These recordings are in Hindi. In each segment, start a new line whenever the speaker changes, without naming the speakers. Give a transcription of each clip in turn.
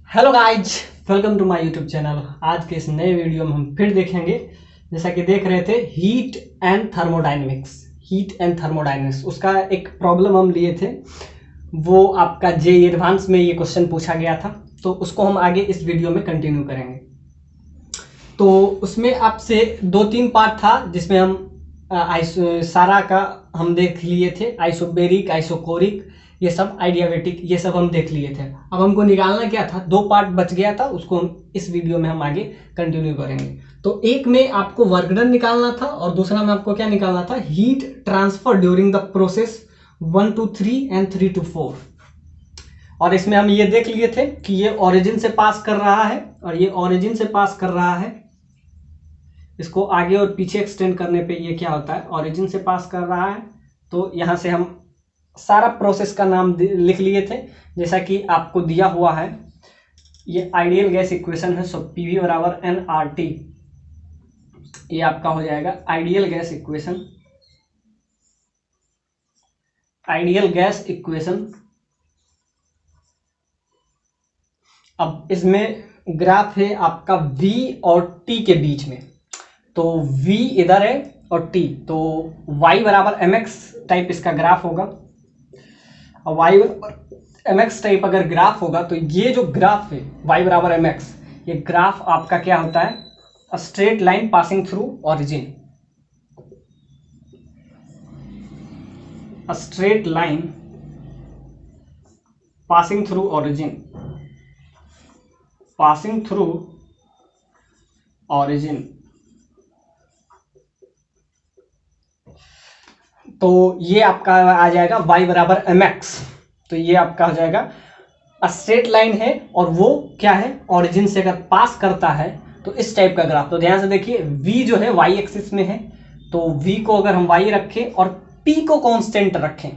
Hello guys, welcome to my YouTube channel. आज के इस नए वीडियो में हम फिर देखेंगे, जैसा कि देख रहे थे, heat and thermodynamics. Heat and thermodynamics उसका एक प्रॉब्लम हम लिए थे। वो आपका जेईई एडवांस में ये क्वेश्चन पूछा गया था, तो उसको हम आगे इस वीडियो में कंटिन्यू करेंगे। तो उसमें आपसे 2-3 पार्ट था जिसमें हम सारा का हम देख लिए थे। आइसोबेरिक, आइसोकोरिक, ये सब आइडियाबेटिक, ये सब हम देख लिए थे। अब हमको निकालना क्या था, 2 पार्ट बच गया था, उसको हम इस वीडियो में हम आगे कंटिन्यू करेंगे। तो एक में आपको वर्क डन निकालना था और दूसरा में आपको क्या निकालना था, heat transfer during the process 1 to 3 and 3 to 4। और इसमें हम ये देख लिए थे कि ये ओरिजिन से पास कर रहा है और ये ओरिजिन से पास कर रहा है। इसको आगे और पीछे एक्सटेंड करने पे ये क्या होता है, ओरिजिन से पास कर रहा है। तो यहाँ से हम सारा प्रोसेस का नाम लिख लिए थे, जैसा कि आपको दिया हुआ है। ये आइडियल गैस इक्वेशन है, सो पीवी बराबर एन आर टी। ये आपका हो जाएगा ideal gas equation. Ideal gas equation. अब इसमें ग्राफ है आपका V और T के बीच में। तो V इधर है और T, तो Y बराबर mx टाइप इसका ग्राफ होगा। और Y बराबर mx टाइप अगर ग्राफ होगा तो ये जो ग्राफ है Y बराबर mx, ये ग्राफ आपका क्या होता है, a straight line passing through origin. A straight line passing through origin, passing through origin. तो ये आपका आ जाएगा y बराबर mx। तो ये आपका हो जाएगा स्ट्रेट लाइन है और वो क्या है, ओरिजिन से अगर पास करता है तो इस टाइप का ग्राफ। तो ध्यान से देखिए, v जो है y एक्सिस में है, तो v को अगर हम y रखें और p को कांस्टेंट रखें,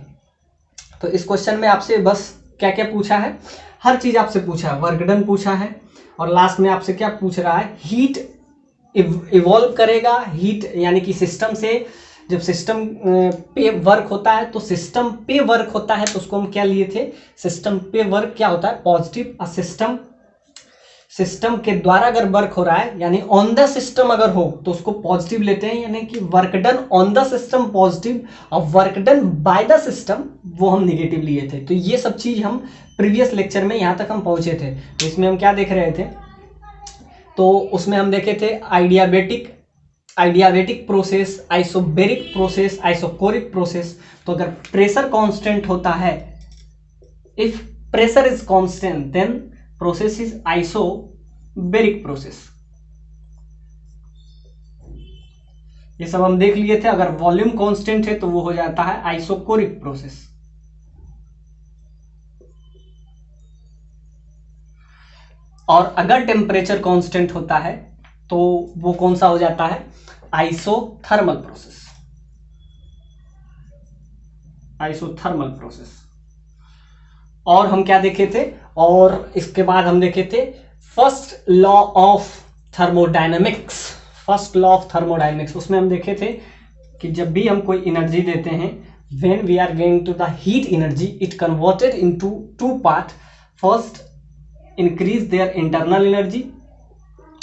तो इस क्वेश्चन में आपसे बस क्या क्या पूछा है, हर चीज आपसे पूछा है। वर्क डन पूछा है और लास्ट में आपसे क्या पूछ रहा है, हीट इवॉल्व करेगा। हीट यानी कि सिस्टम से, जब सिस्टम पे वर्क होता है तो सिस्टम पे वर्क होता है, तो उसको हम क्या लिए थे, सिस्टम पे वर्क क्या होता है, पॉजिटिव। सिस्टम, सिस्टम के द्वारा अगर वर्क हो रहा है यानी ऑन द सिस्टम अगर हो तो उसको पॉजिटिव लेते हैं, यानी कि work done on the system positive और work done by the system वो हम निगेटिव लिए थे। तो ये सब चीज हम प्रीवियस लेक्चर में यहां तक हम पहुंचे थे। तो इसमें हम क्या देख रहे थे, तो उसमें हम देखे थे adiabatic, adiabatic process, isobaric process, isochoric process. तो अगर प्रेशर कांस्टेंट होता है, if pressure is constant then process is isobaric process. ये सब हम देख लिए थे। अगर वॉल्यूम कांस्टेंट है तो वो हो जाता है आइसोकोरिक प्रोसेस। और अगर टेम्परेचर कांस्टेंट होता है तो वो कौन सा हो जाता है, आइसोथर्मल प्रोसेस। Isothermal process. और हम क्या देखे थे, और इसके बाद हम देखे थे first law of thermodynamics. First law of thermodynamics, उसमें हम देखे थे कि जब भी हम कोई एनर्जी देते हैं, when we are going to the heat energy, it converted into 2 part. First, increase their internal energy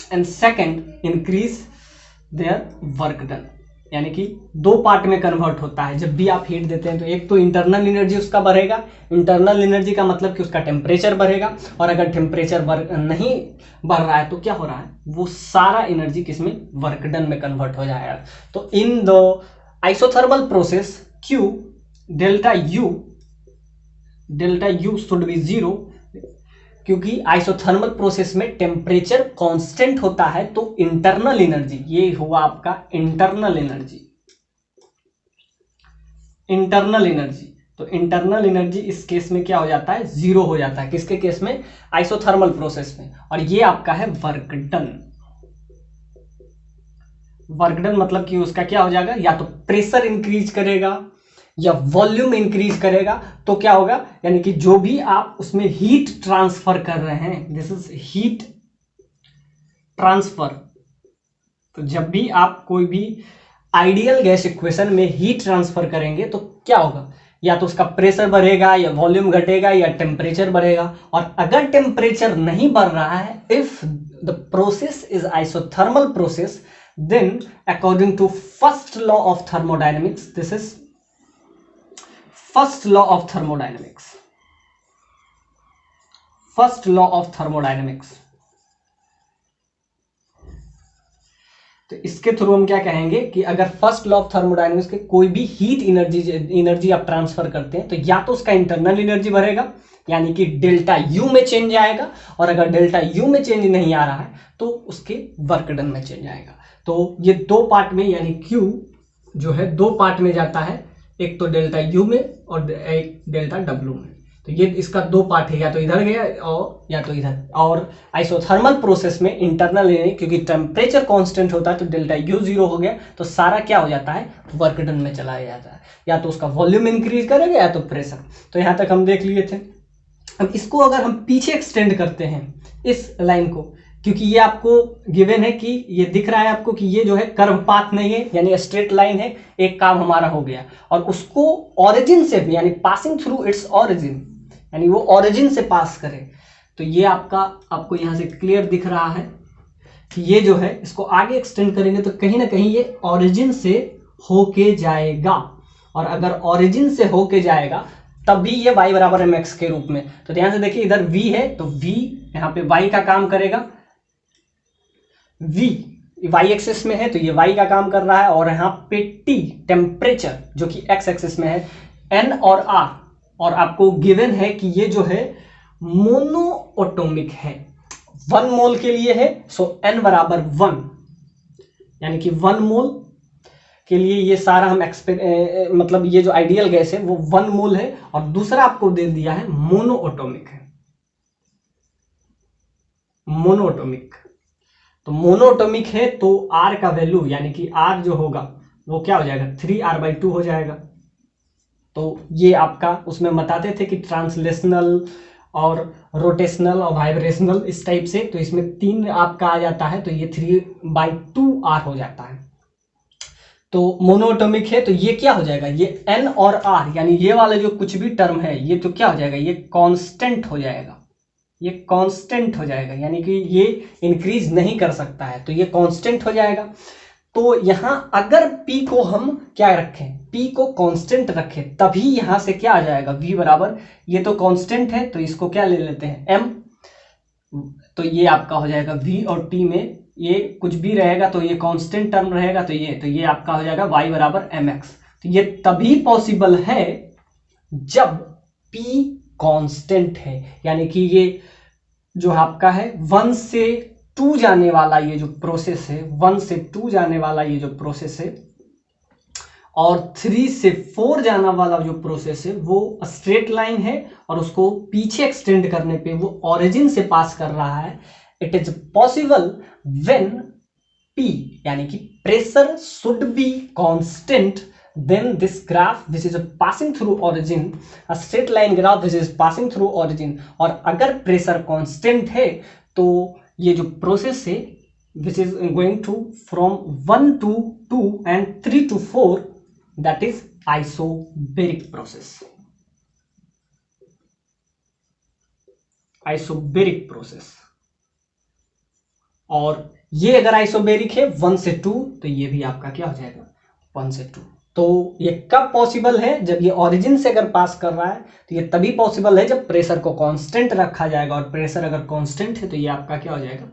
and second increase their work done। यानी कि 2 पार्ट में कन्वर्ट होता है जब भी आप हीट देते हैं। तो एक तो इंटरनल एनर्जी उसका बढ़ेगा, इंटरनल एनर्जी का मतलब कि उसका टेम्परेचर बढ़ेगा। और अगर टेम्परेचर नहीं बढ़ रहा है तो क्या हो रहा है, वो सारा एनर्जी किसमें, वर्क डन में कन्वर्ट हो जाएगा। तो in the isothermal process Q delta U should be 0, क्योंकि आइसोथर्मल प्रोसेस में टेम्परेचर कांस्टेंट होता है। तो इंटरनल एनर्जी, ये हुआ आपका इंटरनल एनर्जी। इंटरनल एनर्जी, तो इंटरनल एनर्जी इस केस में क्या हो जाता है, 0 हो जाता है। किसके केस में, आइसोथर्मल प्रोसेस में। और ये आपका है वर्क डन। वर्क डन मतलब कि उसका क्या हो जाएगा, या तो प्रेशर इंक्रीज करेगा या वॉल्यूम इंक्रीज करेगा। तो क्या होगा, यानी कि जो भी आप उसमें हीट ट्रांसफर कर रहे हैं, दिस इज हीट ट्रांसफर। तो जब भी आप कोई भी आइडियल गैस इक्वेशन में हीट ट्रांसफर करेंगे तो क्या होगा, या तो उसका प्रेशर बढ़ेगा या वॉल्यूम घटेगा या टेम्परेचर बढ़ेगा। और अगर टेम्परेचर नहीं बढ़ रहा है, if the process is isothermal process, then according to first law of thermodynamics, this is first law of thermodynamics, first law of thermodynamics. तो इसके थ्रू हम क्या कहेंगे कि अगर फर्स्ट लॉ ऑफ थर्मोडायनेमिक्स के कोई भी हीट एनर्जी आप ट्रांसफर करते हैं, तो या तो उसका इंटरनल एनर्जी बढ़ेगा यानी कि डेल्टा यू में चेंज आएगा, और अगर डेल्टा यू में चेंज नहीं आ रहा है तो उसके वर्क डन में चेंज आएगा। तो ये दो पार्ट में, यानी क्यू जो है दो पार्ट में जाता है, एक तो डेल्टा यू में और एक डेल्टा डब्ल्यू में। तो ये इसका दो पार्ट है, या तो इधर गया और या तो इधर। और आइसोथर्मल प्रोसेस में इंटरनल क्योंकि टेम्परेचर कांस्टेंट होता है तो डेल्टा यू जीरो हो गया, तो सारा क्या हो जाता है, वर्क डन में चला जाता है, या तो उसका वॉल्यूम इंक्रीज करेगा या तो प्रेशर। तो यहाँ तक हम देख लिए थे। अब इसको अगर हम पीछे एक्सटेंड करते हैं इस लाइन को, क्योंकि ये आपको गिवन है कि ये दिख रहा है आपको कि ये जो है कर्व पाथ नहीं है, यानी स्ट्रेट लाइन है, एक काम हमारा हो गया। और उसको ऑरिजिन से भी, यानी पासिंग थ्रू इट्स ऑरिजिन, यानी वो ऑरिजिन से पास करे, तो ये आपको यहां से क्लियर दिख रहा है कि ये जो है इसको आगे एक्सटेंड करेंगे तो कहीं ना कहीं ये ऑरिजिन से होके जाएगा। और अगर ऑरिजिन से होके जाएगा तभी ये y बराबर mx के रूप में। तो ध्यान से देखिए, इधर v है तो v यहाँ पे y का काम करेगा, v y एक्सिस में है तो ये y का काम कर रहा है, और यहाँ पे t टेम्परेचर जो कि x एक्सिस में है, n और r, और आपको गिवन है कि ये जो है मोनो एटॉमिक है, 1 मोल के लिए है। सो n बराबर 1, यानी कि 1 मोल के लिए ये सारा हम मतलब ये जो आइडियल गैस है वो 1 मोल है, और दूसरा आपको दे दिया है मोनो एटॉमिक है, मोनो एटॉमिक। तो मोनो एटॉमिक है तो R का वैल्यू, यानी कि R जो होगा वो क्या हो जाएगा, 3R/2 हो जाएगा। तो ये आपका उसमें बताते थे कि ट्रांसलेशनल और रोटेशनल और वाइब्रेशनल इस टाइप से, तो इसमें 3 आपका आ जाता है, तो ये 3/2R हो जाता है। तो मोनोएटॉमिक है तो ये क्या हो जाएगा, ये N और R, यानी ये वाला जो कुछ भी टर्म है ये तो क्या हो जाएगा, ये कांस्टेंट हो जाएगा, ये कांस्टेंट हो जाएगा, यानी कि ये इंक्रीज नहीं कर सकता है, तो ये कांस्टेंट हो जाएगा। तो यहां अगर P को हम क्या रखें, P को कांस्टेंट रखें, तभी यहां से क्या आ जाएगा, V बराबर, ये तो कांस्टेंट है तो इसको क्या ले लेते हैं, M, तो ये आपका हो जाएगा V, और T में ये कुछ भी रहेगा तो ये कांस्टेंट टर्म रहेगा, तो ये आपका हो जाएगा y बराबर mx। तो ये तभी पॉसिबल है जब P कांस्टेंट है, यानी कि ये जो आपका है 1 से 2 जाने वाला ये जो प्रोसेस है, 1 से 2 जाने वाला ये जो प्रोसेस है, और 3 से 4 जाना वाला जो प्रोसेस है वो स्ट्रेट लाइन है, और उसको पीछे एक्सटेंड करने पे वो ऑरिजिन से पास कर रहा है। It is possible when P, यानी कि pressure should be constant, then this graph which is passing through origin, a straight line graph which is passing through origin, और अगर प्रेशर कांस्टेंट है तो ये जो प्रोसेस है which is going to from 1 to 2 and 3 to 4, that is isobaric process, isobaric process। और ये अगर आइसोबेरिक है 1 से 2 तो ये भी आपका क्या हो जाएगा, 1 से 2। तो ये कब पॉसिबल है, जब ये ओरिजिन से अगर पास कर रहा है, तो ये तभी पॉसिबल है जब प्रेशर को कांस्टेंट रखा जाएगा, और प्रेशर अगर कांस्टेंट है तो ये आपका क्या हो जाएगा,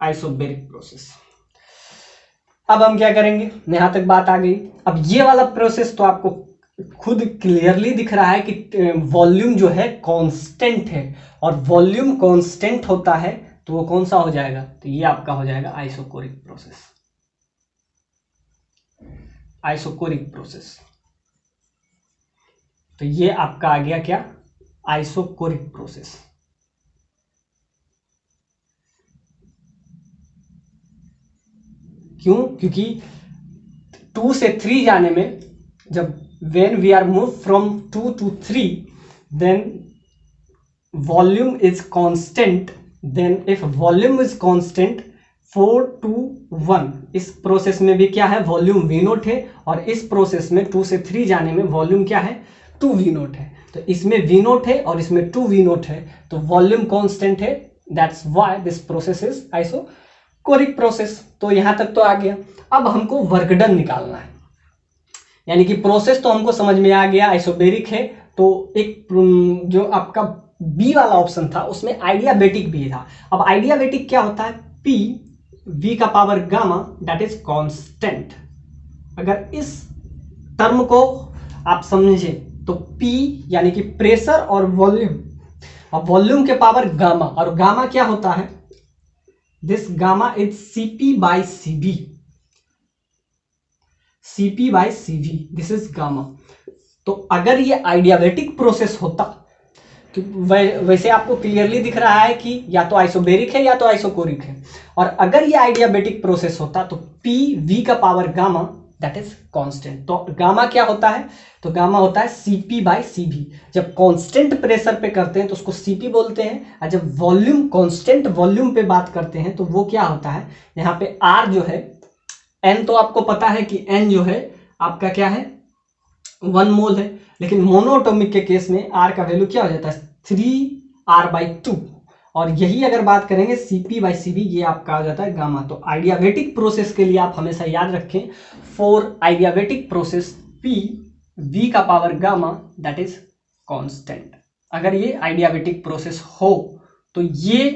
आइसोबेरिक प्रोसेस। अब हम क्या करेंगे, यहां तक बात आ गई। अब ये वाला प्रोसेस तो आपको खुद क्लियरली दिख रहा है कि वॉल्यूम जो है कांस्टेंट है, और वॉल्यूम कांस्टेंट होता है तो वो कौन सा हो जाएगा, तो ये आपका हो जाएगा आइसोकोरिक प्रोसेस, आइसोकोरिक प्रोसेस। तो ये आपका आ गया क्या, आइसोकोरिक प्रोसेस। क्यों, क्योंकि 2 से 3 जाने में, जब when we are moved from 2 to 3, then volume is constant, then if volume is constant 4 to 1। इस प्रोसेस में भी क्या है, वॉल्यूम V नोट है, और इस प्रोसेस में 2 से 3 जाने में वॉल्यूम क्या है, 2V नोट है। तो इसमें V नोट है और इसमें 2V नोट है, तो वॉल्यूम कांस्टेंट है। That's why this process is isochoric process. तो यहां तक तो आ गया। अब हमको वर्क डन निकालना है, यानी कि प्रोसेस तो हमको समझ में आ गया, आइसोबेरिक है। तो एक जो आपका बी वाला ऑप्शन था उसमें आइडियाबेटिक भी था। अब आइडियाबेटिक क्या होता है, पी वी का power gamma that is constant. अगर इस टर्म को आप समझे तो P यानी कि प्रेशर और वॉल्यूम, और वॉल्यूम के पावर गामा, और गामा क्या होता है, this gamma is CP/CV। CP/CV, this is gamma. तो अगर ये आइडियाबेटिक प्रोसेस होता, तो वैसे आपको क्लियरली दिख रहा है कि या तो आइसोबेरिक है या तो आइसोकोरिक है, और अगर ये आइडियाबेटिक प्रोसेस होता तो P V का power gamma that is constant. तो गामा क्या होता है, तो गामा होता है CP/CV। जब कांस्टेंट प्रेशर पे करते हैं तो उसको CP बोलते हैं, और जब वॉल्यूम कांस्टेंट वॉल्यूम पे बात करते हैं तो वो क्या होता है, यहाँ पे R जो है, N तो आपको पता है कि N जो है आपका क्या है, 1 मोल है, लेकिन मोनोएटॉमिक के केस में R का वैल्यू क्या हो जाता है, 3R/2। और यही अगर बात करेंगे CP/CV, ये आपका आ जाता है गामा। तो आइडियाबेटिक प्रोसेस के लिए आप हमेशा याद रखें, फॉर आइडियाबेटिक प्रोसेस P V का power gamma that is constant. अगर ये आइडियाबेटिक प्रोसेस हो तो ये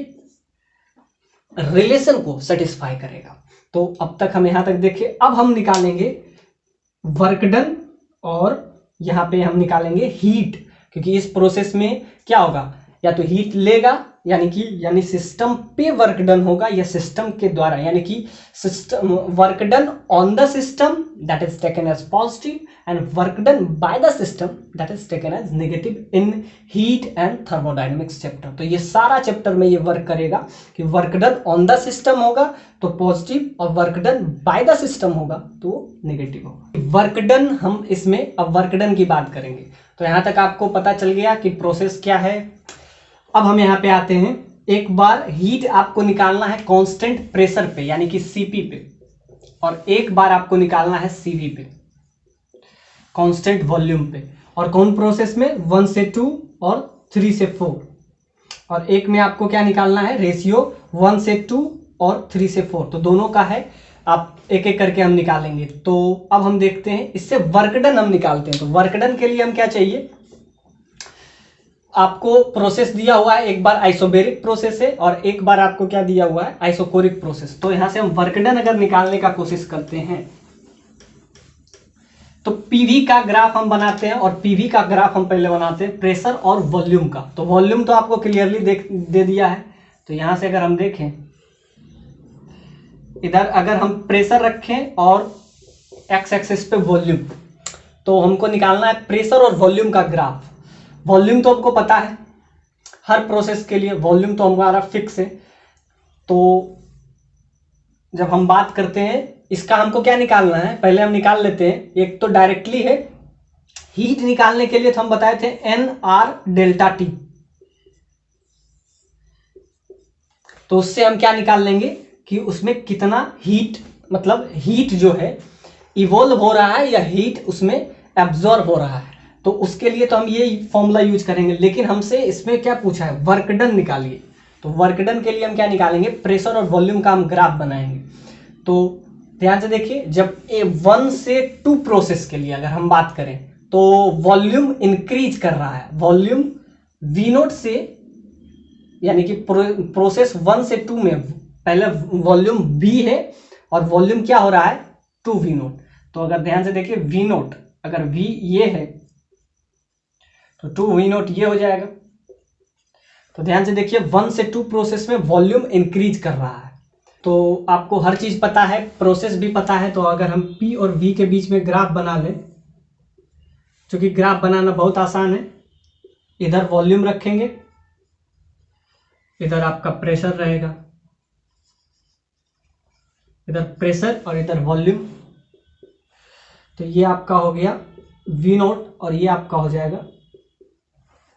रिलेशन को सेटिस्फाई करेगा। तो अब तक हम यहां तक देखें। अब हम निकालेंगे वर्क डन, और यहां पे हम निकालेंगे हीट, क्योंकि इस प्रोसेस में क्या होगा, या तो हीट लेगा यानी सिस्टम पे वर्क डन होगा, या सिस्टम के द्वारा, यानी कि system work done on the system that is taken as positive, and work done by the system that is taken as negative in heat and thermodynamics chapter. तो ये सारा चैप्टर में ये वर्क करेगा कि work done on the system होगा तो पॉजिटिव, और work done by the system होगा तो नेगेटिव होगा। वर्क डन, हम इसमें अब वर्क डन की बात करेंगे। तो यहां तक आपको पता चल गया कि प्रोसेस क्या है। अब हम यहां पे आते हैं। एक बार हीट आपको निकालना है कांस्टेंट प्रेशर पे यानी कि CP पे, और एक बार आपको निकालना है CV पे, कांस्टेंट वॉल्यूम पे। और कौन प्रोसेस में, 1 से 2 और 3 से 4। और एक में आपको क्या निकालना है, रेशियो 1 से 2 और 3 से 4। तो दोनों का है, आप एक एक करके हम निकालेंगे। तो अब हम देखते हैं, इससे वर्क डन हम निकालते हैं। तो वर्क डन के लिए हम क्या चाहिए, आपको प्रोसेस दिया हुआ है, एक बार आइसोबेरिक प्रोसेस है और एक बार आपको क्या दिया हुआ है, आइसोकोरिक प्रोसेस। तो यहां से हम वर्क डन अगर निकालने का कोशिश करते हैं तो पीवी का ग्राफ हम बनाते हैं, और पीवी का ग्राफ हम पहले बनाते हैं प्रेशर और वॉल्यूम का। तो वॉल्यूम तो आपको क्लियरली दे दिया है। तो यहां से अगर हम देखें, इधर अगर हम प्रेशर रखें और एक्स एक्सिस पे वॉल्यूम, तो हमको निकालना है प्रेशर और वॉल्यूम का ग्राफ। वॉल्यूम तो हमको पता है, हर प्रोसेस के लिए वॉल्यूम तो हमारा फिक्स है। तो जब हम बात करते हैं, इसका हमको क्या निकालना है, पहले हम निकाल लेते हैं। एक तो डायरेक्टली है, हीट निकालने के लिए तो हम बताए थे NR∆T। तो उससे हम क्या निकाल लेंगे कि उसमें कितना हीट, मतलब हीट जो है इवॉल्व हो रहा है या हीट उसमें एब्जॉर्ब हो रहा है। तो उसके लिए तो हम ये फॉर्मूला यूज करेंगे, लेकिन हमसे इसमें क्या पूछा है, वर्क डन निकालिए। तो वर्क डन के लिए हम क्या निकालेंगे, प्रेशर और वॉल्यूम का हम ग्राफ बनाएंगे। तो ध्यान से देखिए, जब 1 से 2 प्रोसेस के लिए अगर हम बात करें तो वॉल्यूम इंक्रीज कर रहा है, वॉल्यूम V नोट से, यानी कि प्रोसेस 1 से 2 में पहले वॉल्यूम V है और वॉल्यूम क्या हो रहा है, 2V नोट। तो अगर ध्यान से देखिए, V नोट अगर V ये है तो 2V नोट ये हो जाएगा। तो ध्यान से देखिए, 1 से 2 प्रोसेस में वॉल्यूम इंक्रीज कर रहा है। तो आपको हर चीज पता है, प्रोसेस भी पता है। तो अगर हम P और V के बीच में ग्राफ बना लें, क्योंकि ग्राफ बनाना बहुत आसान है, इधर वॉल्यूम रखेंगे, इधर आपका प्रेशर रहेगा, इधर प्रेशर और इधर वॉल्यूम। तो ये आपका हो गया V नोट और ये आपका हो जाएगा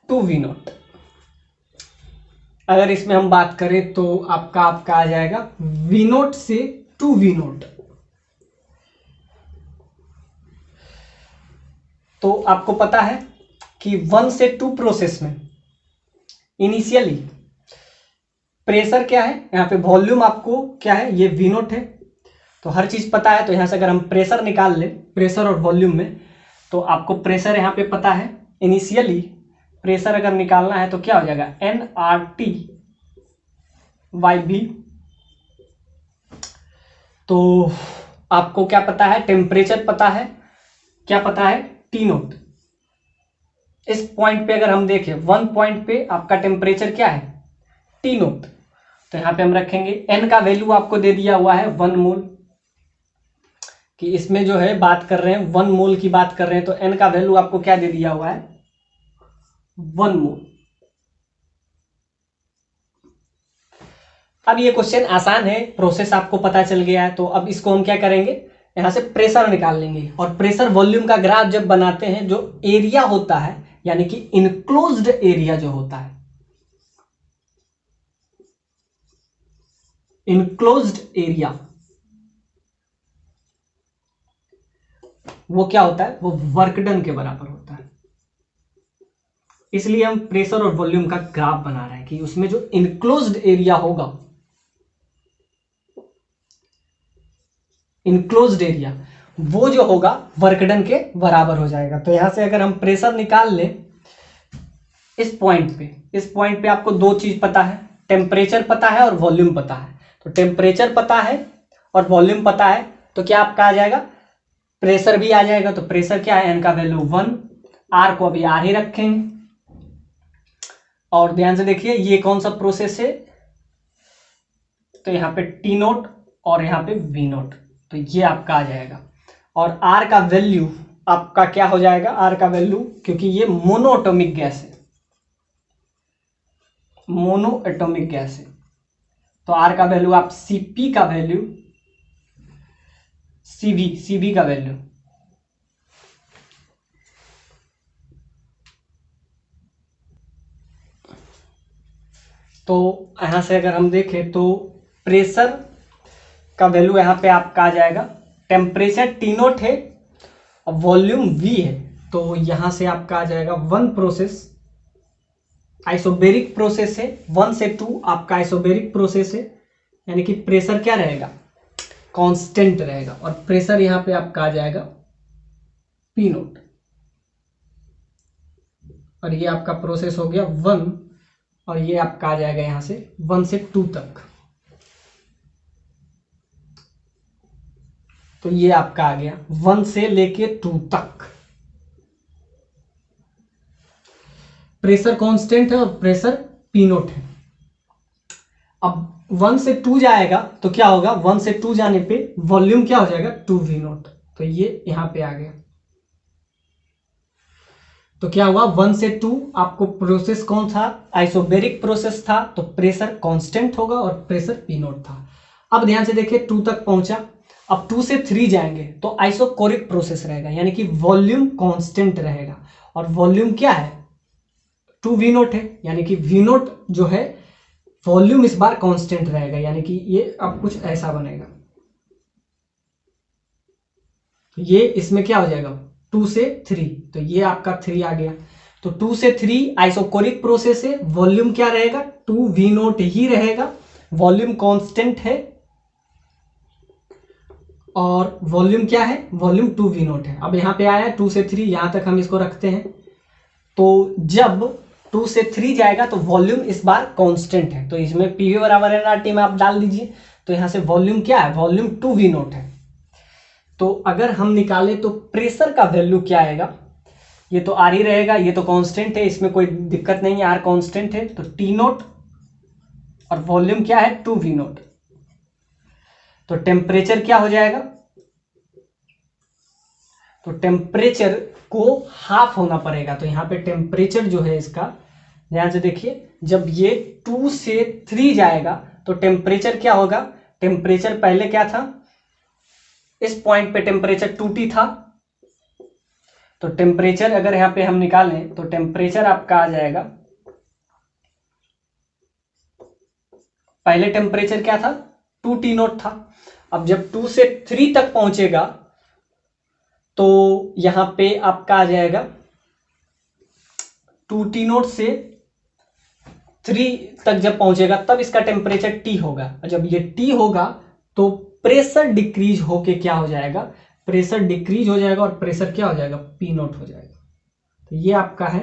2V नोट। अगर इसमें हम बात करें तो आपका आ जाएगा वी नोट से 2 वी नोट। तो आपको पता है कि 1 से 2 प्रोसेस में इनिशियली प्रेशर क्या है, यहाँ पे वॉल्यूम आपको क्या है, ये वी नोट है। तो हर चीज पता है, तो यहाँ से अगर हम प्रेशर निकाल लें, प्रेशर और वॉल्यूम में, तो आपको प्रेशर यहाँ पे पता है। इनिशियली प्रेशर अगर निकालना है तो क्या हो जाएगा, n R T by b. तो आपको क्या पता है, टेम्परेचर पता है, क्या पता है, टी नोट। इस पॉइंट पे अगर हम देखें, 1 पॉइंट पे आपका टेम्परेचर क्या है, टी नोट। तो यहाँ पे हम रखेंगे एन का वैल्यू आपको दे दिया हुआ है 1 मोल, कि इसमें जो है बात कर रहे हैं 1 मोल की बात कर रहे हैं, तो एन का वैल्यू आपको क्या दे दिया हुआ है, 1 मोल। अब ये क्वेश्चन आसान है, प्रोसेस आपको पता चल गया है। तो अब इसको हम क्या करेंगे, यहां से प्रेशर निकाल लेंगे। और प्रेशर वॉल्यूम का ग्राफ जब बनाते हैं, जो एरिया होता है, यानी कि इनक्लोज्ड एरिया जो होता है, इनक्लोज्ड एरिया, वो क्या होता है, वो वर्क डन के बराबर होता है। इसलिए हम प्रेशर और वॉल्यूम का ग्राफ बना रहे हैं कि उसमें जो इनक्लोज्ड एरिया होगा, इनक्लोज्ड एरिया, वो जो होगा वर्क डन के बराबर हो जाएगा। तो यहां से अगर हम प्रेशर निकाल लें इस पॉइंट पे आपको दो चीज पता है, टेम्परेचर पता है और वॉल्यूम पता है। तो टेम्परेचर पता है और वॉल्यूम पता है, तो क्या आपका आ जाएगा, प्रेशर भी आ जाएगा। तो प्रेशर क्या है, एन का वैल्यू 1, आर को अभी आर ही रखेंगे। और ध्यान से देखिए ये कौन सा प्रोसेस है, तो यहाँ पे टी नोट और यहाँ पे वी नोट, तो ये आपका आ जाएगा। और आर का वैल्यू आपका क्या हो जाएगा, आर का वैल्यू, क्योंकि ये मोनोएटॉमिक गैस है, मोनोएटॉमिक गैस है, तो आर का वैल्यू आप सीपी का वैल्यू, सीबी का वैल्यू, तो यहां से अगर हम देखें तो प्रेशर का वैल्यू यहां पे आपका आ जाएगा, टेम्परेचर टी नोट है और वॉल्यूम वी है। तो यहां से आपका आ जाएगा 1 प्रोसेस, आइसोबेरिक प्रोसेस है, 1 से 2 आपका आइसोबेरिक प्रोसेस है, यानी कि प्रेशर क्या रहेगा, कांस्टेंट रहेगा। और प्रेशर यहां पे आपका आ जाएगा पी नोट। और ये आपका प्रोसेस हो गया 1, और ये आपका आ जाएगा यहां से 1 से 2 तक। तो ये आपका आ गया 1 से लेके 2 तक। प्रेशर कांस्टेंट है और प्रेशर पी नोट है। अब 1 से 2 जाएगा तो क्या होगा, 1 से 2 जाने पे वॉल्यूम क्या हो जाएगा, 2 वी नोट। तो ये यहां पे आ गया। तो क्या हुआ, 1 से 2 आपको प्रोसेस कौन था, आइसोबेरिक प्रोसेस था, तो प्रेशर कांस्टेंट होगा और प्रेशर पी नोट था। अब ध्यान से देखिए 2 तक पहुंचा। अब 2 से 3 जाएंगे तो आइसोकोरिक प्रोसेस रहेगा, यानी कि वॉल्यूम कांस्टेंट रहेगा। और वॉल्यूम क्या है, 2 वी नोट है, यानी कि वी नोट जो है वॉल्यूम इस बार कांस्टेंट रहेगा, यानी कि ये अब कुछ ऐसा बनेगा। तो ये इसमें क्या हो जाएगा, 2 से 3, तो ये आपका 3 आ गया। तो 2 से 3 आइसोकोरिक प्रोसेस है, वॉल्यूम क्या रहेगा, 2 वी नोट ही रहेगा, वॉल्यूम कांस्टेंट है। और वॉल्यूम क्या है, वॉल्यूम 2 वी नोट है। अब यहां पे आया 2 से 3, यहां तक हम इसको रखते हैं। तो जब 2 से 3 जाएगा तो वॉल्यूम इस बार कांस्टेंट है, तो इसमें पीवी बराबर एनआरटी में आप डाल दीजिए। तो यहां से वॉल्यूम क्या है, वॉल्यूम 2 वी नोट है। तो अगर हम निकालें तो प्रेशर का वैल्यू क्या आएगा, ये तो आर ही रहेगा, ये तो कांस्टेंट है, इसमें कोई दिक्कत नहीं है, आर कांस्टेंट है। तो टी नोट और वॉल्यूम क्या है, 2 वी नोट। तो टेम्परेचर क्या हो जाएगा, तो टेम्परेचर को हाफ होना पड़ेगा। तो यहां पे टेम्परेचर जो है इसका, ध्यान से देखिए, जब ये 2 से 3 जाएगा तो टेम्परेचर क्या होगा, टेम्परेचर पहले क्या था, इस पॉइंट पे टेम्परेचर 2T था। तो टेम्परेचर अगर यहां पे हम निकालें तो टेम्परेचर आपका आ जाएगा पहले टेम्परेचर क्या था, 2T नोट था। अब जब 2 से 3 तक पहुंचेगा तो यहां पे आपका आ जाएगा 2T नोट से 3 तक जब पहुंचेगा तब इसका टेम्परेचर T होगा। और जब ये T होगा तो प्रेशर डिक्रीज होके क्या हो जाएगा, प्रेशर डिक्रीज हो जाएगा और प्रेशर क्या हो जाएगा, P नोट हो जाएगा। तो ये आपका है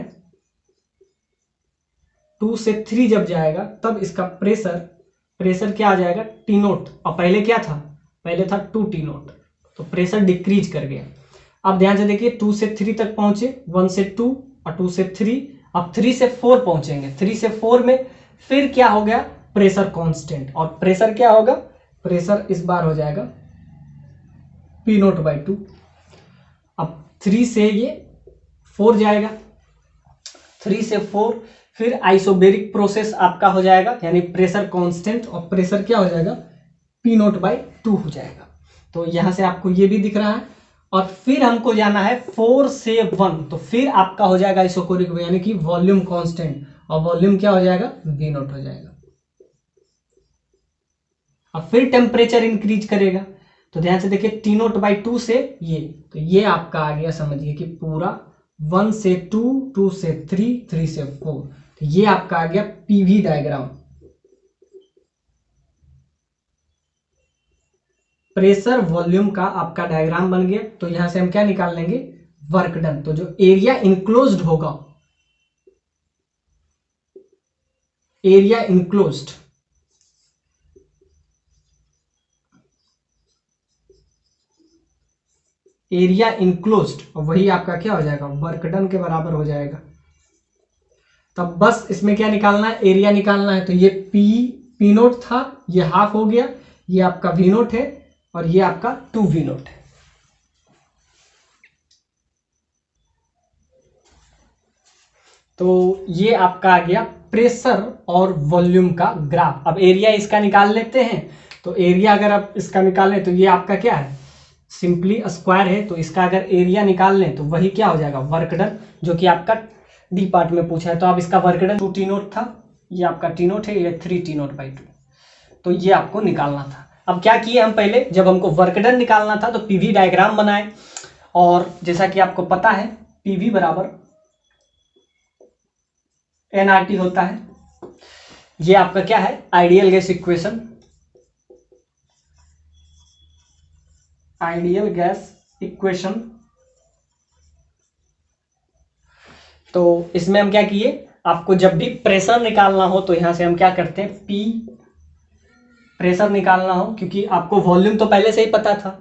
2 से 3 जब जाएगा तब इसका प्रेशर क्या आ जाएगा, T नोट। और पहले क्या था, पहले था 2T नोट, तो प्रेशर डिक्रीज कर गया। अब ध्यान से देखिए 2 से 3 तक पहुंचे, 1 से 2 और 2 से 3, अब 3 से 4 पहुंचेंगे। 3 से 4 में फिर क्या हो गया, प्रेशर कांस्टेंट, और प्रेशर क्या होगा, प्रेशर इस बार हो जाएगा P नोट बाई 2। अब 3 से ये 4 जाएगा, 3 से 4 फिर आइसोबेरिक प्रोसेस आपका हो जाएगा, यानी प्रेशर कांस्टेंट, और प्रेशर क्या हो जाएगा, P नोट बाई 2 हो जाएगा। तो यहां से आपको ये भी दिख रहा है। और फिर हमको जाना है 4 से 1, तो फिर आपका हो जाएगा आइसोकोरिक, यानी कि वॉल्यूम कांस्टेंट, और वॉल्यूम क्या हो जाएगा, V नोट हो जाएगा। अब फिर टेम्परेचर इंक्रीज करेगा, तो ध्यान से देखिए T नोट बाई 2 से ये, तो ये आपका आ गया, समझिए कि पूरा 1 से 2, 2 से 3, 3 से 4, तो ये आपका आ गया PV डायग्राम, प्रेशर वॉल्यूम का आपका डायग्राम बन गया। तो यहां से हम क्या निकाल लेंगे, वर्क डन। तो जो एरिया इनक्लोज्ड होगा, एरिया इनक्लोज्ड, एरिया इनक्लोज्ड, और वही आपका क्या हो जाएगा, वर्क डन के बराबर हो जाएगा। तब बस इसमें क्या निकालना है, एरिया निकालना है। तो ये P नोट था, ये हाफ हो गया, ये आपका V नोट है, और ये आपका 2V नोट है। तो ये आपका आ गया प्रेशर और वॉल्यूम का ग्राफ। अब एरिया इसका निकाल लेते हैं। तो एरिया अगर आप इसका निकालें तो ये आपका क्या है, सिंपली स्क्वायर है, तो इसका अगर एरिया निकाल लें तो वही क्या हो जाएगा, वर्क डन, जो कि आपका डी पार्ट में पूछा है। तो अब इसका वर्क डन 2T नोट था, ये आपका T नोट है, ये 3T नोट बाई 2, तो ये आपको निकालना था। अब क्या किए हम, पहले जब हमको वर्क डन निकालना था तो PV डायग्राम बनाए, और जैसा कि आपको पता है PV बराबर nRT होता है। ये आपका क्या है, ideal gas equation, ideal gas equation. तो इसमें हम क्या किए, आपको जब भी प्रेशर निकालना हो तो यहां से हम क्या करते हैं, P प्रेशर निकालना हो, क्योंकि आपको वॉल्यूम तो पहले से ही पता था,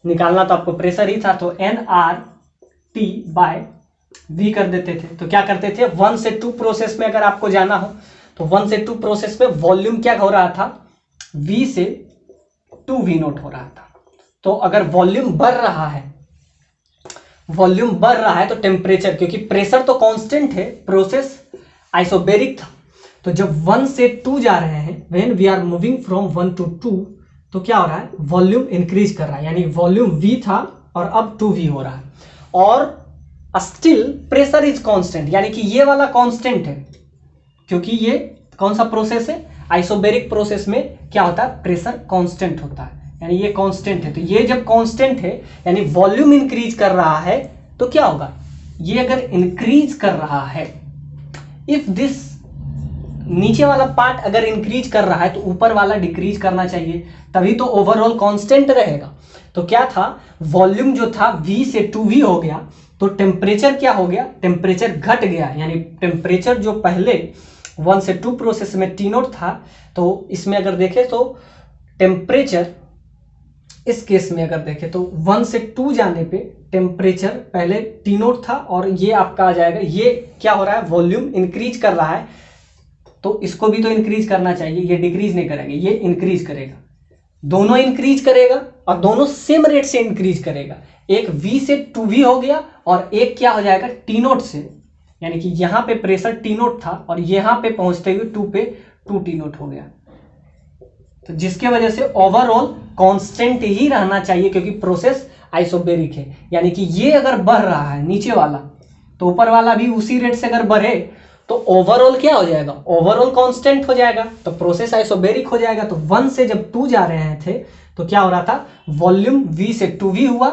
निकालना तो आपको प्रेशर ही था, तो nRT बाय V कर देते थे। तो क्या करते थे, 1 से 2 प्रोसेस में अगर आपको जाना हो तो 1 से 2 प्रोसेस में वॉल्यूम क्या हो रहा था, V से 2V नोट हो रहा था। तो अगर वॉल्यूम बढ़ रहा है, वॉल्यूम बढ़ रहा है तो टेम्परेचर, क्योंकि प्रेशर तो कांस्टेंट है, प्रोसेस आइसोबेरिक था, तो जब 1 से 2 जा रहे हैं, when we are moving from 1 to 2, तो क्या हो रहा है, वॉल्यूम इंक्रीज कर रहा है, यानी वॉल्यूम V था और अब 2V हो रहा है, और स्टिल प्रेशर इज कांस्टेंट, यानी कि ये वाला कांस्टेंट है, क्योंकि ये कौन सा प्रोसेस है, आइसोबेरिक प्रोसेस में क्या होता है, प्रेशर कांस्टेंट होता है, यानी ये कांस्टेंट है। तो ये जब कांस्टेंट है यानी वॉल्यूम इंक्रीज कर रहा है, तो क्या होगा, ये अगर इंक्रीज कर रहा है, इफ दिस नीचे वाला पार्ट अगर इंक्रीज कर रहा है तो ऊपर वाला डिक्रीज करना चाहिए, तभी तो ओवरऑल कांस्टेंट रहेगा। तो क्या था, वॉल्यूम जो था V से 2V हो गया, तो टेम्परेचर क्या हो गया, टेम्परेचर घट गया, यानी टेम्परेचर जो पहले 1 से 2 प्रोसेस में T नोट था, तो इसमें अगर देखें तो टेम्परेचर, इस केस में अगर देखें तो 1 से 2 जाने पे टेम्परेचर पहले T नोट था, और ये आपका आ जाएगा, ये क्या हो रहा है, वॉल्यूम इंक्रीज कर रहा है, तो इसको भी तो इंक्रीज करना चाहिए, ये डिक्रीज नहीं करेंगे, ये इंक्रीज करेगा, दोनों इंक्रीज करेगा, और दोनों सेम रेट से इंक्रीज करेगा। एक V से 2V हो गया, और एक क्या हो जाएगा, T नोट से, यानी कि यहां पे प्रेशर T नोट था और यहां पे पहुंचते हुए 2 पे 2T नोट हो गया, तो जिसके वजह से ओवरऑल कांस्टेंट ही रहना चाहिए, क्योंकि प्रोसेस आइसोबेरिक है। यानी कि ये अगर बढ़ रहा है नीचे वाला, तो ऊपर वाला भी उसी रेट से अगर बढ़े तो ओवरऑल क्या हो जाएगा, ओवरऑल कांस्टेंट हो जाएगा, तो प्रोसेस आइसोबेरिक हो जाएगा। तो 1 से जब 2 जा रहे थे तो क्या हो रहा था, वॉल्यूम V से 2V हुआ,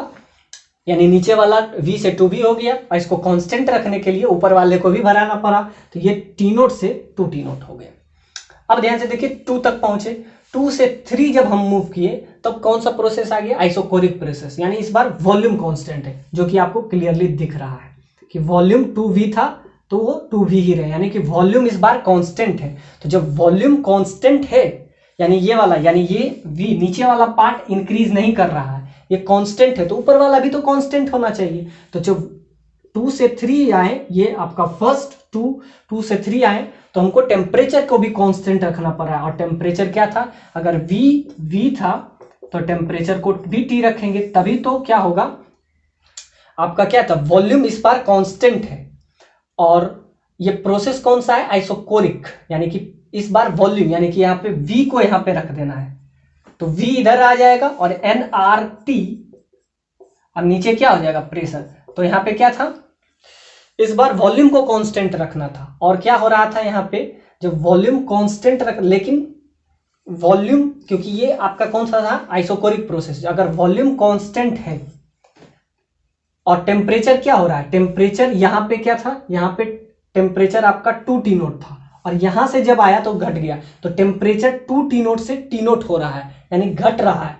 यानी नीचे वाला V से 2V हो गया, और इसको कांस्टेंट रखने के लिए ऊपर वाले को भी भराना पड़ा, तो ये T नोट से 2T नोट हो गया। अब ध्यान से देखिए 2 तक पहुंचे, 2 से 3 जब हम मूव किए तब कौन सा प्रोसेस आ गया, आइसोकोरिक प्रोसेस, यानी इस बार वॉल्यूम कांस्टेंट है, जो कि आपको क्लियरली दिख रहा है कि वॉल्यूम 2V था तो वो 2V ही रहे, यानी कि वॉल्यूम इस बार कांस्टेंट है। तो जब वॉल्यूम कांस्टेंट है, यानी ये वाला, यानी ये V नीचे वाला पार्ट इंक्रीज नहीं कर रहा है, ये कांस्टेंट है, तो ऊपर वाला भी तो कांस्टेंट होना चाहिए। तो जब 2 से 3 आए, ये आपका फर्स्ट 2 से 3 आए, तो हमको टेम्परेचर को भी कांस्टेंट रखना पड़ा, और टेम्परेचर क्या था, अगर V था तो टेम्परेचर को भी T रखेंगे, तभी तो क्या होगा आपका, क्या था, वॉल्यूम इस बार कांस्टेंट है। और ये प्रोसेस कौन सा है, आइसोकोरिक, यानी कि इस बार वॉल्यूम, यानी कि यहाँ पे V को यहाँ पे रख देना है, तो V इधर आ जाएगा और nRT, और नीचे क्या हो जाएगा, प्रेशर। तो यहाँ पे क्या था, इस बार वॉल्यूम को कांस्टेंट रखना था, और क्या हो रहा था यहाँ पे, जब वॉल्यूम कांस्टेंट रख, लेकिन वॉल्यूम, क्योंकि ये आपका कौन सा था, आइसोकोरिक प्रोसेस, अगर वॉल्यूम कांस्टेंट है और टेम्परेचर क्या हो रहा है, टेम्परेचर यहाँ पे क्या था, यहाँ पे टेम्परेचर आपका 2T नोट था, और यहां से जब आया तो घट गया, तो टेम्परेचर 2T नोट से T नोट हो रहा है, यानी घट रहा है।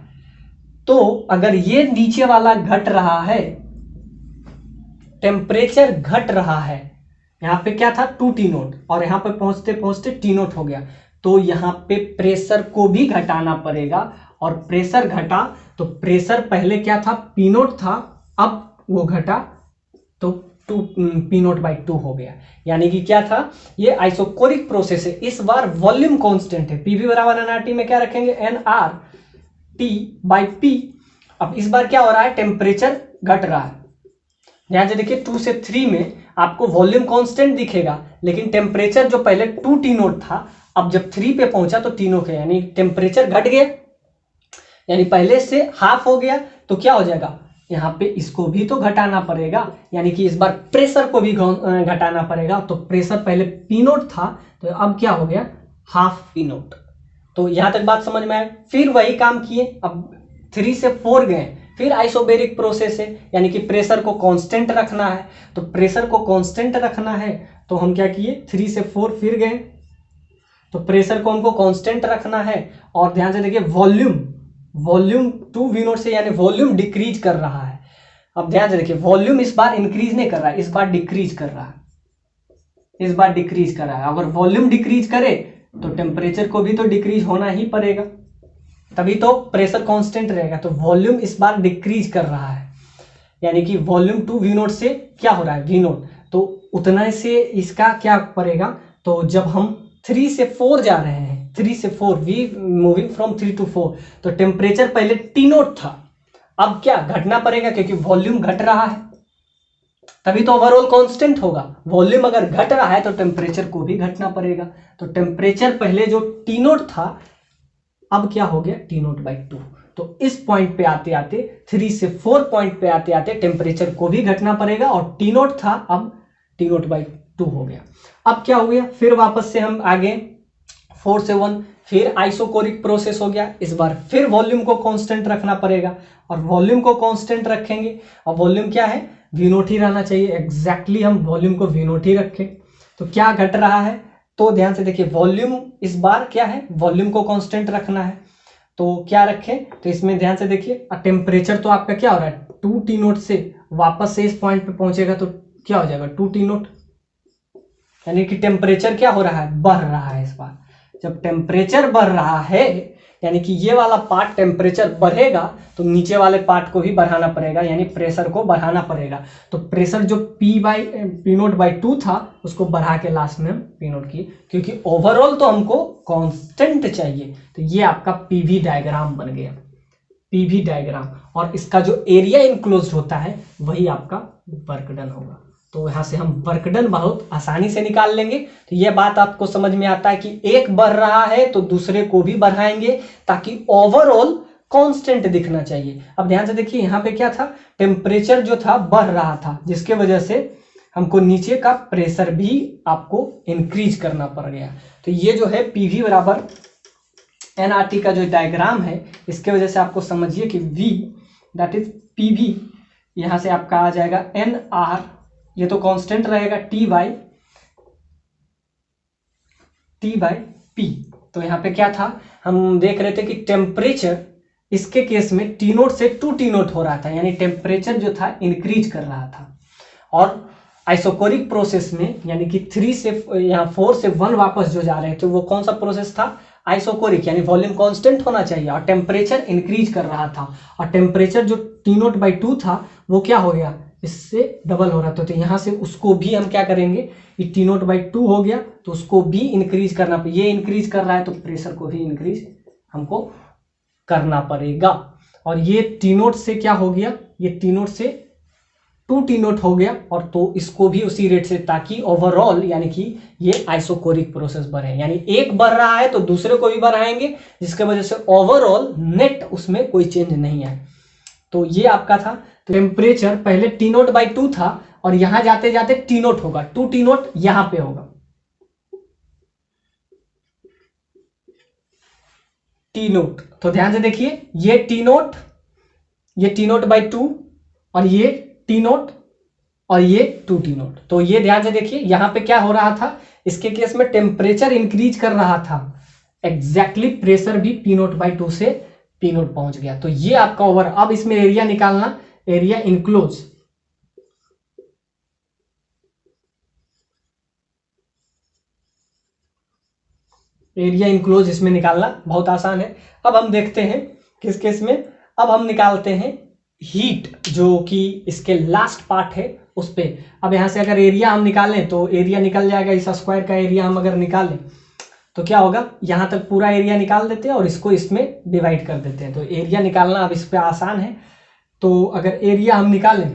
तो अगर ये नीचे वाला घट रहा है, टेम्परेचर घट रहा है, यहाँ पे क्या था 2T नोट, और यहाँ पे पहुंचते पहुंचते T नोट हो गया, तो यहाँ पे प्रेशर को भी घटाना पड़ेगा, और प्रेशर घटा तो प्रेशर पहले क्या था, P नोट था, अब वो घटा तो 2P नोट बाई 2 हो गया, यानी कि क्या था, ये आइसोकोरिक प्रोसेस है। इस बार वॉल्यूम कांस्टेंट है, PV बराबर nRT में क्या रखेंगे, nRT बाई P। अब इस बार क्या हो रहा है, टेम्परेचर घट रहा है, ध्यान से देखिए 2 से 3 में आपको वॉल्यूम कांस्टेंट दिखेगा, लेकिन टेम्परेचर जो पहले 2T नोट था, अब जब 3 पे पहुंचा तो T नोट है, यानी टेम्परेचर घट गया, यानी पहले से हाफ हो गया, तो क्या हो जाएगा, यहाँ पे इसको भी तो घटाना पड़ेगा, यानी कि इस बार प्रेशर को भी घटाना पड़ेगा। तो प्रेशर पहले P नोट था, तो अब क्या हो गया, हाफ P नोट। तो यहां तक बात समझ में आए, फिर वही काम किए, अब 3 से 4 गए, फिर आइसोबेरिक प्रोसेस है, यानी कि प्रेशर को कांस्टेंट रखना है, तो प्रेशर को कांस्टेंट रखना है, तो हम क्या किए, 3 से 4 फिर गए, तो प्रेशर को हमको कांस्टेंट रखना है, और ध्यान से देखिए वॉल्यूम 2V नोट से, यानी वॉल्यूम डिक्रीज कर रहा है। अब ध्यान से देखिए वॉल्यूम इस बार इंक्रीज नहीं कर रहा है, इस बार डिक्रीज कर रहा है, इस बार डिक्रीज कर रहा है। अगर वॉल्यूम डिक्रीज करे तो टेम्परेचर को भी तो डिक्रीज होना ही पड़ेगा, तभी तो प्रेशर कांस्टेंट रहेगा। तो वॉल्यूम इस बार डिक्रीज कर रहा है, यानी कि वॉल्यूम 2V नोट से क्या हो रहा है, V नोट, तो उतना से इसका क्या पड़ेगा। तो जब हम 3 से 4 जा रहे हैं, 3 से 4, V मूविंग फ्रॉम 3 to 4, तो टेम्परेचर पहले T नोट था, अब क्या घटना पड़ेगा, क्योंकि वॉल्यूम घट रहा है, तभी तो ओवरऑल कांस्टेंट होगा। वॉल्यूम अगर घट रहा है तो टेम्परेचर को भी घटना पड़ेगा, तो टेम्परेचर पहले जो T नोट था, अब क्या हो गया, T नोट बाई 2। तो इस पॉइंट पे आते आते, 3 से 4 पॉइंट पे आते आते टेम्परेचर को भी घटना पड़ेगा, और T नोट था, अब T नोट बाई 2 हो गया। अब क्या हो गया, फिर वापस से हम आगे 4 से 1, फिर आइसोकोरिक प्रोसेस हो गया, इस बार फिर वॉल्यूम को कांस्टेंट रखना पड़ेगा, और वॉल्यूम को कांस्टेंट रखेंगे, और वॉल्यूम क्या है, V नोट ही रहना चाहिए, एग्जैक्टली हम वॉल्यूम को V नोट ही रखें। तो क्या घट रहा है, तो ध्यान से देखिए वॉल्यूम इस बार क्या है, वॉल्यूम को कांस्टेंट रखना है, तो क्या रखें, तो इसमें ध्यान से देखिए टेम्परेचर तो आपका क्या हो रहा है, 2T नोट से वापस से इस पॉइंट पे पहुंचेगा, तो क्या हो जाएगा 2T नोट, यानी कि टेम्परेचर क्या हो रहा है, बढ़ रहा है। इस बार जब टेम्परेचर बढ़ रहा है, यानी कि ये वाला पार्ट टेम्परेचर बढ़ेगा, तो नीचे वाले पार्ट को भी बढ़ाना पड़ेगा, यानी प्रेशर को बढ़ाना पड़ेगा। तो प्रेशर जो P नोट बाई 2 था, उसको बढ़ा के लास्ट में हम P नोट किए, क्योंकि ओवरऑल तो हमको कांस्टेंट चाहिए। तो ये आपका PV डायग्राम बन गया, PV डायग्राम, और इसका जो एरिया इनक्लोज होता है वही आपका वर्क डन होगा। तो यहाँ से हम वर्क डन बहुत आसानी से निकाल लेंगे। तो ये बात आपको समझ में आता है कि एक बढ़ रहा है तो दूसरे को भी बढ़ाएंगे, ताकि ओवरऑल कांस्टेंट दिखना चाहिए। अब ध्यान से देखिए यहाँ पे क्या था, टेम्परेचर जो था बढ़ रहा था, जिसके वजह से हमको नीचे का प्रेशर भी आपको इंक्रीज करना पड़ गया। तो ये जो है पीवी बराबर एनआरटी का जो डायग्राम है, इसके वजह से आपको समझिए कि वी दैट इज पीवी, यहाँ से आपका आ जाएगा एन आर, ये तो कांस्टेंट रहेगा, टी बाई पी। तो यहाँ पे क्या था, हम देख रहे थे कि टेम्परेचर इसके केस में टी नोट से 2T नोट हो रहा था, यानी टेम्परेचर जो था इंक्रीज कर रहा था। और आइसोकोरिक प्रोसेस में यानी कि 3 से यहाँ 4 से 1 वापस जो जा रहे थे वो कौन सा प्रोसेस था, आइसोकोरिक, यानी वॉल्यूम कांस्टेंट होना चाहिए और टेम्परेचर इंक्रीज कर रहा था। और टेम्परेचर जो T0/2 था वो क्या हो गया, इससे डबल हो रहा था। तो यहाँ से उसको भी हम क्या करेंगे, ये T0/2 हो गया तो उसको भी इंक्रीज करना, ये इंक्रीज कर रहा है तो प्रेशर को भी इंक्रीज हमको करना पड़ेगा। और ये T0 से क्या हो गया, ये T0 से 2T नोट हो गया, और तो इसको भी उसी रेट से, ताकि ओवरऑल यानी कि ये आइसोकोरिक प्रोसेस बढ़े, यानी एक बढ़ रहा है तो दूसरे को भी बढ़ाएंगे, जिसके वजह से ओवरऑल नेट उसमें कोई चेंज नहीं है। तो ये आपका था। तो टेम्परेचर पहले T0/2 था और यहां जाते जाते T0 होगा, 2T नोट यहां पे होगा, T नोट। तो ध्यान से देखिए, ये T0, ये T0/2 और ये T0 और ये 2T नोट। तो ये ध्यान से देखिए यहां पे क्या हो रहा था, इसके केस में टेम्परेचर इंक्रीज कर रहा था, एग्जैक्टली प्रेशर भी P0/2 से P0 पहुंच गया। तो ये आपका ओवर। अब इसमें एरिया निकालना, एरिया इनक्लोज, एरिया इनक्लोज इसमें निकालना बहुत आसान है। अब हम देखते हैं किस केस में, अब हम निकालते हैं हीट, जो कि इसके लास्ट पार्ट है उस पे। अब यहां से अगर एरिया हम निकालें तो एरिया निकल जाएगा, इस स्क्वायर का एरिया हम अगर निकालें तो क्या होगा, यहां तक पूरा एरिया निकाल देते हैं और इसको इसमें डिवाइड कर देते हैं। तो एरिया निकालना अब इस पे आसान है। तो अगर एरिया हम निकालें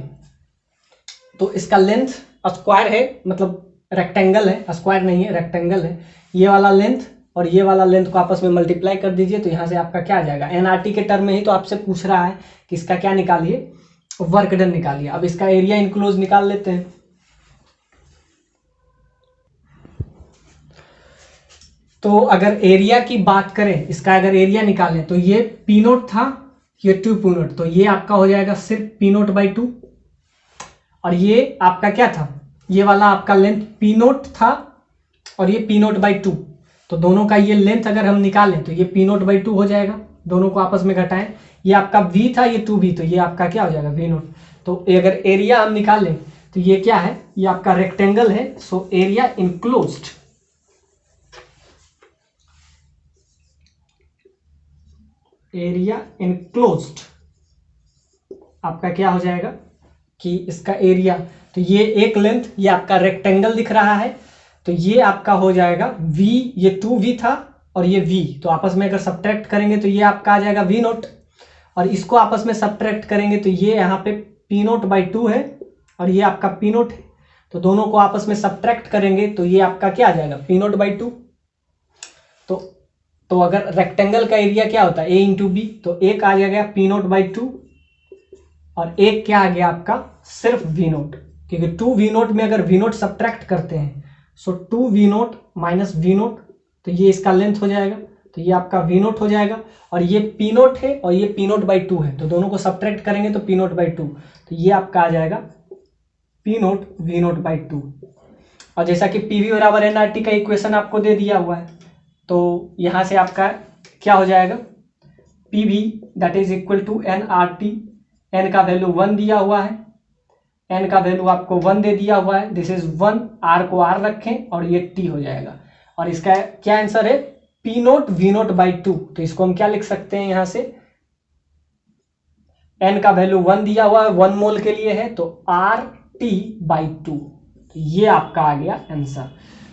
तो इसका लेंथ स्क्वायर है, मतलब रेक्टेंगल है, स्क्वायर नहीं है रेक्टेंगल है, ये वाला लेंथ और ये वाला लेंथ को आपस में मल्टीप्लाई कर दीजिए। तो यहाँ से आपका क्या आ जाएगा, एनआरटी के टर्म में ही तो आपसे पूछ रहा है कि इसका क्या निकालिए, वर्क डन निकालिए। अब इसका एरिया इनक्लोज निकाल लेते हैं। तो अगर एरिया की बात करें, इसका अगर एरिया निकालें तो ये P0 था, ये 2P नोट, तो ये आपका हो जाएगा सिर्फ P0/2। और ये आपका क्या था, ये वाला आपका लेंथ P0 था और ये P0/2, तो दोनों का ये लेंथ अगर हम निकालें तो ये P0/2 हो जाएगा, दोनों को आपस में घटाएं। ये आपका V था, ये 2V, तो ये आपका क्या हो जाएगा, V0। तो अगर एरिया हम निकालें तो ये क्या है, ये आपका रेक्टेंगल है, so area enclosed, area enclosed आपका क्या हो जाएगा कि इसका एरिया, तो ये एक लेंथ, ये आपका रेक्टेंगल दिख रहा है, तो ये आपका हो जाएगा V, ये 2V था और ये V, तो आपस में अगर सब्ट्रैक्ट करेंगे तो ये आपका आ जाएगा V0, और इसको आपस में सब्ट्रैक्ट करेंगे तो ये यहाँ पे P0/2 है और ये आपका P0 है, तो दोनों को आपस में सब्ट्रैक्ट करेंगे तो ये आपका क्या आ जाएगा, P0/2। तो अगर रेक्टेंगल का एरिया क्या होता है, A × B, तो एक आ जाएगा P0/2 और एक क्या आ गया आपका सिर्फ V0, क्योंकि 2V0 में अगर V0 सब्ट्रैक्ट करते हैं सो 2V0 - V0, तो ये इसका लेंथ हो जाएगा, तो ये आपका V0 हो जाएगा, और ये P0 है और ये P0/2 है, तो दोनों को सब्ट्रैक्ट करेंगे तो P0/2, तो ये आपका आ जाएगा P0 V0/2। और जैसा कि PV = nRT का इक्वेशन आपको दे दिया हुआ है, तो यहाँ से आपका क्या हो जाएगा, PV = nRT, n का वैल्यू 1 दिया हुआ है, n का वैल्यू आपको 1 दे दिया हुआ है, दिस इज 1, r को r रखें और ये t हो जाएगा। और इसका क्या आंसर है, P0 V0/2। तो इसको हम क्या लिख सकते हैं, यहाँ से n का वैल्यू 1 दिया हुआ है, 1 मोल के लिए है, तो RT/2, तो ये आपका आ गया आंसर,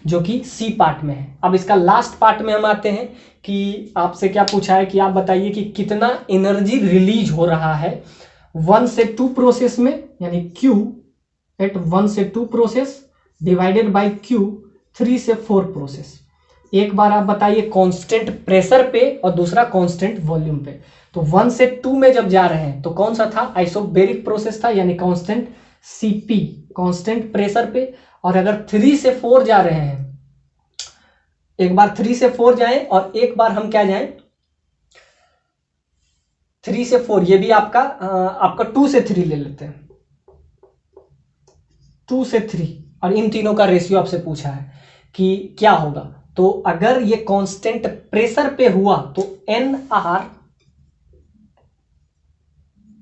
जो कि सी पार्ट में है। अब इसका लास्ट पार्ट में हम आते हैं कि आपसे क्या पूछा है कि आप बताइए कि कितना एनर्जी रिलीज हो रहा है 1 से 2 प्रोसेस में, यानी Q एट 1 से 2 प्रोसेस डिवाइडेड बाय Q 3 से 4 प्रोसेस। एक बार आप बताइए कांस्टेंट प्रेशर पे और दूसरा कांस्टेंट वॉल्यूम पे। तो 1 से 2 में जब जा रहे हैं तो कौन सा था, आइसोबेरिक प्रोसेस था, यानी कांस्टेंट Cp कांस्टेंट प्रेशर पे, और अगर 3 से 4 जा रहे हैं, एक बार 3 से 4 जाएं और एक बार हम क्या जाएं 3 से 4, ये भी आपका 2 से 3 ले लेते हैं, 2 से 3, और इन तीनों का रेशियो आपसे पूछा है कि क्या होगा। तो अगर ये कांस्टेंट प्रेशर पे हुआ तो NR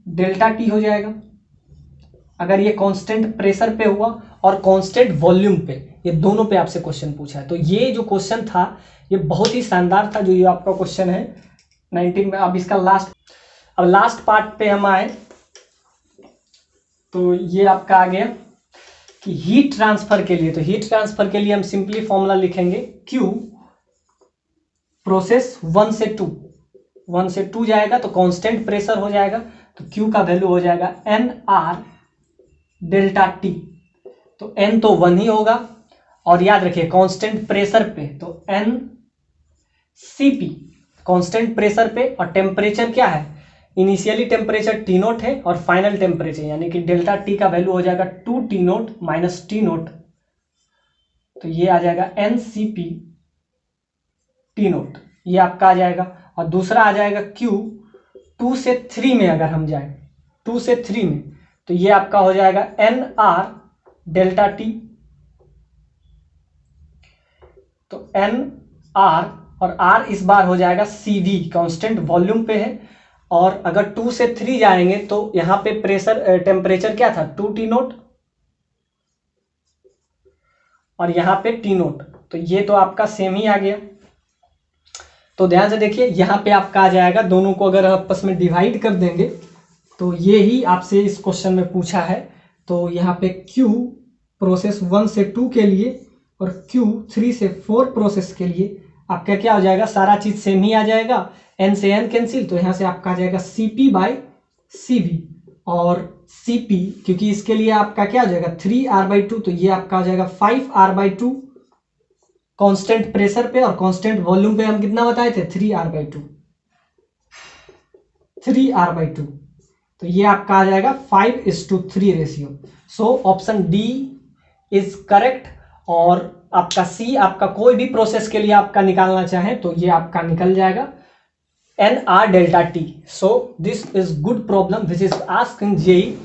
डेल्टा टी हो जाएगा, अगर ये कांस्टेंट प्रेशर पे हुआ, और कांस्टेंट वॉल्यूम पे, ये दोनों पे आपसे क्वेश्चन पूछा है। तो ये जो क्वेश्चन था ये बहुत ही शानदार था, जो ये आपका क्वेश्चन है 19 में। अब इसका लास्ट पार्ट पे हम आए, तो ये आपका आ गया कि हीट ट्रांसफर के लिए, तो हीट ट्रांसफर के लिए हम सिंपली फॉर्मूला लिखेंगे Q प्रोसेस 1 से 2 जाएगा तो कांस्टेंट प्रेशर हो जाएगा, तो Q का वैल्यू हो जाएगा NR डेल्टा टी। तो N तो 1 ही होगा, और याद रखिए कांस्टेंट प्रेशर पे तो NCP कांस्टेंट प्रेशर पे, और टेम्परेचर क्या है, इनिशियली टेम्परेचर T0 है और फाइनल टेम्परेचर यानी कि डेल्टा टी का वैल्यू हो जाएगा 2T0 माइनस T0, तो ये आ जाएगा NCP T0, ये आपका आ जाएगा। और दूसरा आ जाएगा Q 2 से 3 में, अगर हम जाए 2 से 3 में, तो ये आपका हो जाएगा NR डेल्टा टी, तो NR और R इस बार हो जाएगा CV कांस्टेंट वॉल्यूम पे है, और अगर 2 से 3 जाएंगे तो यहाँ पे प्रेशर टेम्परेचर क्या था 2T0 और यहाँ पे T0, तो ये तो आपका सेम ही आ गया। तो ध्यान से देखिए यहाँ पे आपका आ जाएगा, दोनों को अगर आपस में डिवाइड कर देंगे तो ये ही आपसे इस क्वेश्चन में पूछा है। तो यहाँ पे Q प्रोसेस 1 से 2 के लिए और Q 3 से 4 प्रोसेस के लिए आपका क्या हो जाएगा, सारा चीज सेम ही आ जाएगा, N से N कैंसिल, तो यहाँ से आपका आ जाएगा Cp बाई CV, और Cp क्योंकि इसके लिए आपका क्या हो जाएगा 3R/2, तो ये आपका हो जाएगा 5R/2 कांस्टेंट प्रेशर पे, और कांस्टेंट वॉल्यूम पे हम कितना बताए थे 3R/2, तो ये आपका आ जाएगा 5:3 ratio. So option D is correct. और आपका सी, आपका कोई भी प्रोसेस के लिए आपका निकालना चाहें तो ये आपका निकल जाएगा NR delta T. So this is good problem which is asked in JEE.